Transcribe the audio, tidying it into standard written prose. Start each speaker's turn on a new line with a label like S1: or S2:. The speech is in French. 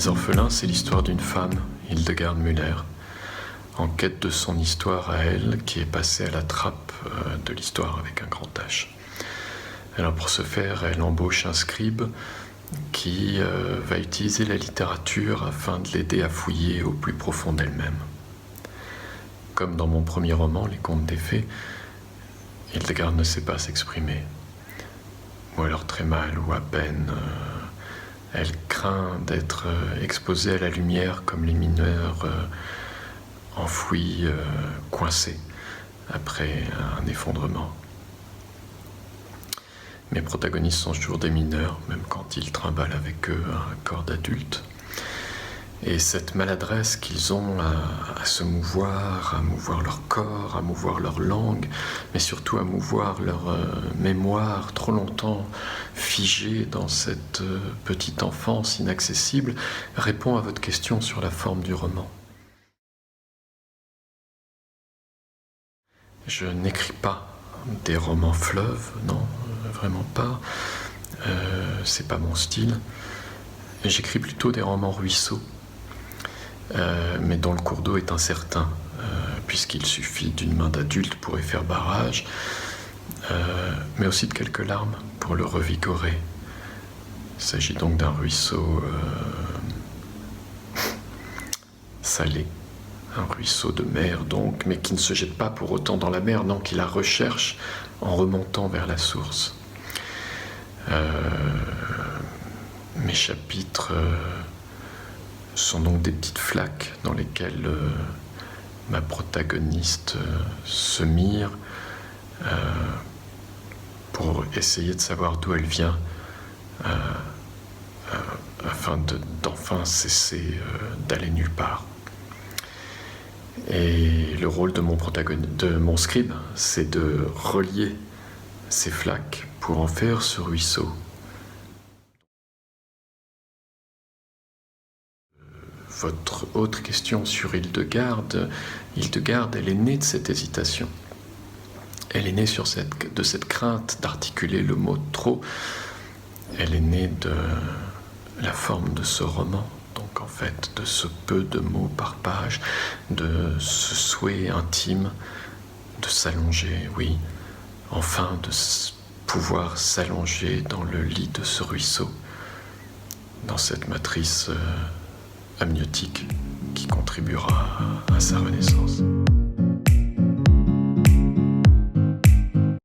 S1: Les orphelins, c'est l'histoire d'une femme, Hildegard Müller, en quête de son histoire à elle, qui est passée à la trappe de l'histoire avec un grand H. Alors pour ce faire, elle embauche un scribe qui va utiliser la littérature afin de l'aider à fouiller au plus profond d'elle-même. Comme dans mon premier roman, Les Contes des Fées, Hildegard ne sait pas s'exprimer, ou alors très mal, ou à peine. Elle craint d'être exposée à la lumière comme les mineurs enfouis, coincés après un effondrement. Mes protagonistes sont toujours des mineurs, même quand ils trimballent avec eux un corps d'adulte. Et cette maladresse qu'ils ont à se mouvoir, à mouvoir leur corps, à mouvoir leur langue, mais surtout à mouvoir leur mémoire trop longtemps figée dans cette petite enfance inaccessible, répond à votre question sur la forme du roman. Je n'écris pas des romans fleuves, non, vraiment pas. C'est pas mon style. J'écris plutôt des romans ruisseaux. Mais dont le cours d'eau est incertain, puisqu'il suffit d'une main d'adulte pour y faire barrage, mais aussi de quelques larmes pour le revigorer. Il s'agit donc d'un ruisseau salé, un ruisseau de mer donc, mais qui ne se jette pas pour autant dans la mer, non, qui la recherche en remontant vers la source. Mes chapitres sont donc des petites flaques dans lesquelles ma protagoniste se mire pour essayer de savoir d'où elle vient afin d'enfin cesser d'aller nulle part. Et le rôle de mon scribe, c'est de relier ces flaques pour en faire ce ruisseau. Votre autre question sur Hildegard, elle est née de cette hésitation. Elle est née de cette crainte d'articuler le mot trop. Elle est née de la forme de ce roman, donc en fait de ce peu de mots par page, de ce souhait intime de s'allonger, oui, enfin de pouvoir s'allonger dans le lit de ce ruisseau, dans cette matrice amniotique qui contribuera à sa renaissance.